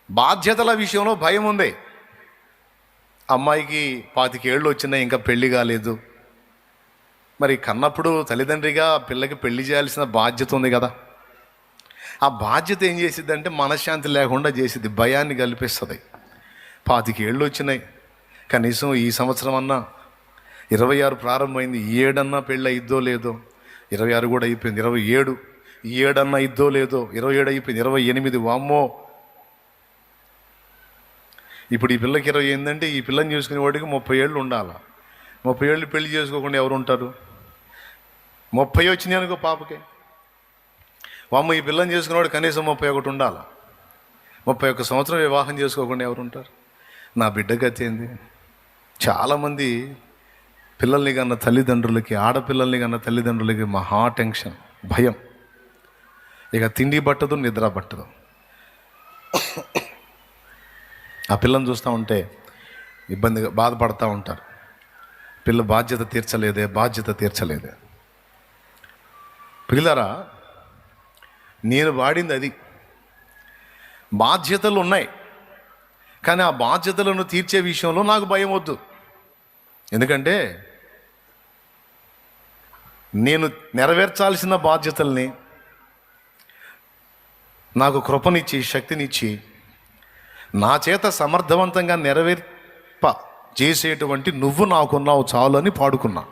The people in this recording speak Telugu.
బాధ్యతల విషయంలో భయం ఉంది. అమ్మాయికి 25 ఏళ్ళు వచ్చినాయి, ఇంకా పెళ్లి కాలేదు. మరి కన్నప్పుడు తల్లిదండ్రిగా పిల్లకి పెళ్లి చేయాల్సిన బాధ్యత ఉంది కదా. ఆ బాధ్యత ఏం చేసిద్ది అంటే మనశ్శాంతి లేకుండా చేసిద్ది, భయాన్ని కల్పిస్తుంది. 25 ఏళ్ళు వచ్చినాయి, కనీసం ఈ సంవత్సరం అన్నా 26 ప్రారంభమైంది, 7 అన్నా పెళ్ళి అయిద్దో లేదో. 26 కూడా అయిపోయింది, 27. 7 అన్నా అయిద్దో లేదో. 27 అయిపోయింది, 28. వామ్మో, ఇప్పుడు ఈ పిల్లకి 20 ఏంటంటే ఈ పిల్లని చూసుకునే వాడికి 30 ఏళ్ళు ఉండాలి. 30 ఏళ్ళు పెళ్లి చేసుకోకుండా ఎవరు ఉంటారు? 30 వచ్చినాయి అనుకో పాపకి, వామ్మ ఈ పిల్లని చేసుకునేవాడు కనీసం 31 ఉండాలి. 31 సంవత్సరం వివాహం చేసుకోకుండా ఎవరు ఉంటారు? నా బిడ్డ గతి ఏంది? చాలామంది పిల్లల్ని కన్న తల్లిదండ్రులకి, ఆడపిల్లల్ని కన్న తల్లిదండ్రులకి మహా టెన్షన్, భయం. ఇక తిండి పట్టదు, నిద్ర పట్టదు. ఆ పిల్లని చూస్తూ ఉంటే ఇబ్బందిగా బాధపడుతూ ఉంటారు. పిల్ల బాధ్యత తీర్చలేదే. పిల్లరా, నేను వాడింది అది. బాధ్యతలు ఉన్నాయి, కానీ ఆ బాధ్యతలను తీర్చే విషయంలో నాకు భయం వద్దు. ఎందుకంటే నేను నెరవేర్చాల్సిన బాధ్యతల్ని నాకు కృపనిచ్చి, శక్తినిచ్చి, నా చేత సమర్థవంతంగా నెరవేర్ప చేసేటువంటి నువ్వు నాకున్నావు చాలు అని పాడుకున్నా.